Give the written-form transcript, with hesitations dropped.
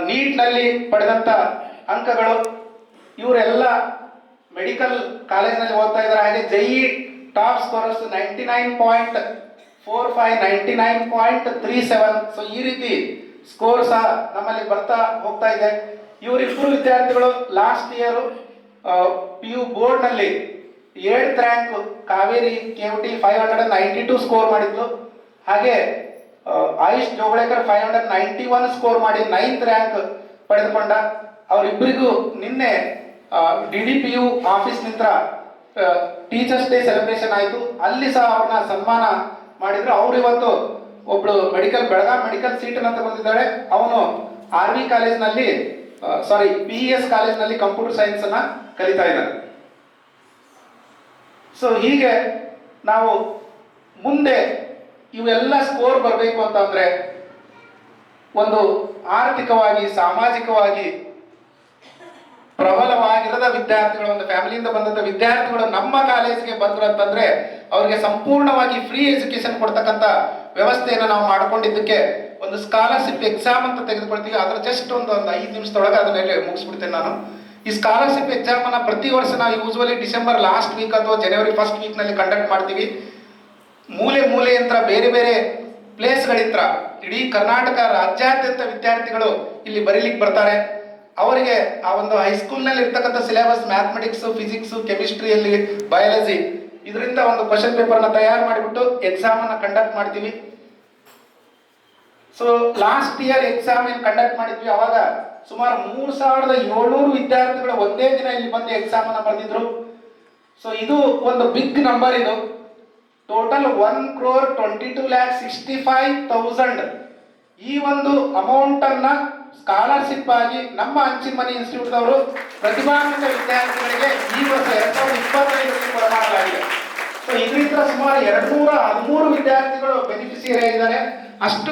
ನೀಟ್ನಲ್ಲಿ ಪಡೆದಂಥ ಅಂಕಗಳು. ಇವರೆಲ್ಲ ಮೆಡಿಕಲ್ ಕಾಲೇಜ್ನಲ್ಲಿ ಓದ್ತಾ ಇದ್ದಾರೆ. ಹಾಗೆ JEE ಟಾಪ್ ಸ್ಕೋರರ್ಸ್ 99.45, 99.37. ಸೊ ಈ ರೀತಿ ಸ್ಕೋರ್ ಸಹ ನಮ್ಮಲ್ಲಿ ಬರ್ತಾ ಹೋಗ್ತಾ ಇದೆ. ಇವರಿಬ್ಬರು ವಿದ್ಯಾರ್ಥಿಗಳು ಲಾಸ್ಟ್ ಇಯರ್ PU ಬೋರ್ಡ್ನಲ್ಲಿ 8th rank Kaveri KUT 592 score ಮಾಡಿದ್ಲು. ಹಾಗೆ ಆಯುಷ್ ಜೋಗಳೇಕರ್ 591 ಸ್ಕೋರ್ ಮಾಡಿ 9th ರ್ಯಾಂಕ್ ಪಡೆದುಕೊಂಡ. ಅವರಿಬ್ಬರಿಗೂ ನಿನ್ನೆ DDPU ಆಫೀಸ್ ನಿಂದ ಟೀಚರ್ಸ್ ಡೇ ಸೆಲೆಬ್ರೇಷನ್ ಆಯಿತು. ಅಲ್ಲಿ ಸಹ ಅವ್ರನ್ನ ಸನ್ಮಾನ ಮಾಡಿದ್ರು. ಅವ್ರು ಇವತ್ತು ಒಬ್ಳು ಬೆಳಗಾಂ ಮೆಡಿಕಲ್ ಸೀಟನ್ನು ತಗೊಂಡಿದ್ದಾಳೆ. ಅವನು RV ಕಾಲೇಜ್ನಲ್ಲಿ PES ಕಾಲೇಜ್ನಲ್ಲಿ ಕಂಪ್ಯೂಟರ್ ಸೈನ್ಸ್ ಅನ್ನ ಕಲಿತಾ ಇದ್ದಾರೆ. ಸೊ ಹೀಗೆ ನಾವು ಮುಂದೆ ಇವೆಲ್ಲ ಸ್ಕೋರ್ ಬರಬೇಕು ಅಂತಂದ್ರೆ ಒಂದು ಆರ್ಥಿಕವಾಗಿ ಸಾಮಾಜಿಕವಾಗಿ ಪ್ರಬಲವಾಗಿರದ ವಿದ್ಯಾರ್ಥಿಗಳು, ಒಂದು ಫ್ಯಾಮಿಲಿಯಿಂದ ಬಂದಂತ ವಿದ್ಯಾರ್ಥಿಗಳು ನಮ್ಮ ಕಾಲೇಜ್ಗೆ ಬಂದ್ರು ಅಂತಂದ್ರೆ ಅವ್ರಿಗೆ ಸಂಪೂರ್ಣವಾಗಿ ಫ್ರೀ ಎಜುಕೇಶನ್ ಕೊಡ್ತಕ್ಕಂಥ ವ್ಯವಸ್ಥೆಯನ್ನು ನಾವು ಮಾಡ್ಕೊಂಡಿದ್ದಕ್ಕೆ ಒಂದು ಸ್ಕಾಲರ್ಶಿಪ್ ಎಕ್ಸಾಮ್ ಅಂತ ತೆಗೆದುಕೊಳ್ತೀವಿ. ಅದ್ರ ಜಸ್ಟ್ ಒಂದು 5 ನಿಮಿಷದೊಳಗೆ ಅದನ್ನೆಲ್ಲ ಮುಗಿಸ್ಬಿಡ್ತೇನೆ ನಾನು. ಈ ಸ್ಕಾಲರ್ಶಿಪ್ ಎಕ್ಸಾಮ್ ಅನ್ನ ಪ್ರತಿ ವರ್ಷ ನಾವು ಯೂಶುವಲಿ ಡಿಸೆಂಬರ್ ಲಾಸ್ಟ್ ವೀಕ್ ಅಥವಾ ಜನವರಿ ಫಸ್ಟ್ ವೀಕ್ ನಲ್ಲಿ ಕಂಡಕ್ಟ್ ಮಾಡ್ತೀವಿ. ಮೂಲೆಯಂತ್ರ ಬೇರೆ ಬೇರೆ ಪ್ಲೇಸ್ಗಳಿಂದ ಇಡೀ ಕರ್ನಾಟಕ ರಾಜ್ಯಾದ್ಯಂತ ವಿದ್ಯಾರ್ಥಿಗಳು ಇಲ್ಲಿ ಬರೀಲಿಕ್ಕೆ ಬರ್ತಾರೆ. ಅವರಿಗೆ ಆ ಒಂದು ಹೈಸ್ಕೂಲ್ನಲ್ಲಿ ಇರ್ತಕ್ಕಂಥ ಸಿಲೆಬಸ್ ಮ್ಯಾಥಮೆಟಿಕ್ಸ್, ಫಿಸಿಕ್ಸ್, ಕೆಮಿಸ್ಟ್ರಿಯಲ್ಲಿ ಬಯಾಲಜಿ ಇದರಿಂದ ಒಂದು ಕ್ವಶನ್ ಪೇಪರ್ನ ತಯಾರು ಮಾಡಿಬಿಟ್ಟು ಎಕ್ಸಾಮ್ ಅನ್ನ ಕಂಡಕ್ಟ್ ಮಾಡ್ತೀವಿ. ಸೊ ಲಾಸ್ಟ್ ಇಯರ್ ಎಕ್ಸಾಮ್ ಏನು ಕಂಡಕ್ಟ್ ಮಾಡಿದ್ವಿ, ಅವಾಗ ಸುಮಾರು 3700 ವಿದ್ಯಾರ್ಥಿಗಳು ಒಂದೇ ದಿನ ಇಲ್ಲಿ ಬಂದು ಎಕ್ಸಾಮ್ ಅನ್ನ ಬರೆದಿದ್ರು. ಸೊ ಇದು ಒಂದು ಬಿಗ್ ನಂಬರ್. ಇದು ಟೋಟಲ್ 1,22,65,000 ಈ ಒಂದು ಅಮೌಂಟ್ ಅನ್ನ ಸ್ಕಾಲರ್ಶಿಪ್ ಆಗಿ ನಮ್ಮ ಅಂಚಿನ ಮನೆ ಇನ್ಸ್ಟಿಟ್ಯೂಟ್ ಅವರು ಪ್ರತಿಭಾನ್ವಿತ ವಿದ್ಯಾರ್ಥಿಗಳಿಗೆ ಈ ವರ್ಷ 2025 ಕೊಡಲಾಗಿದೆ. ಸೊ ಇದರಿಂದ ಸುಮಾರು 213 ವಿದ್ಯಾರ್ಥಿಗಳು ಬೆನಿಫಿಸಿಯರಿ ಆಗಿದ್ದಾರೆ. ಅಷ್ಟು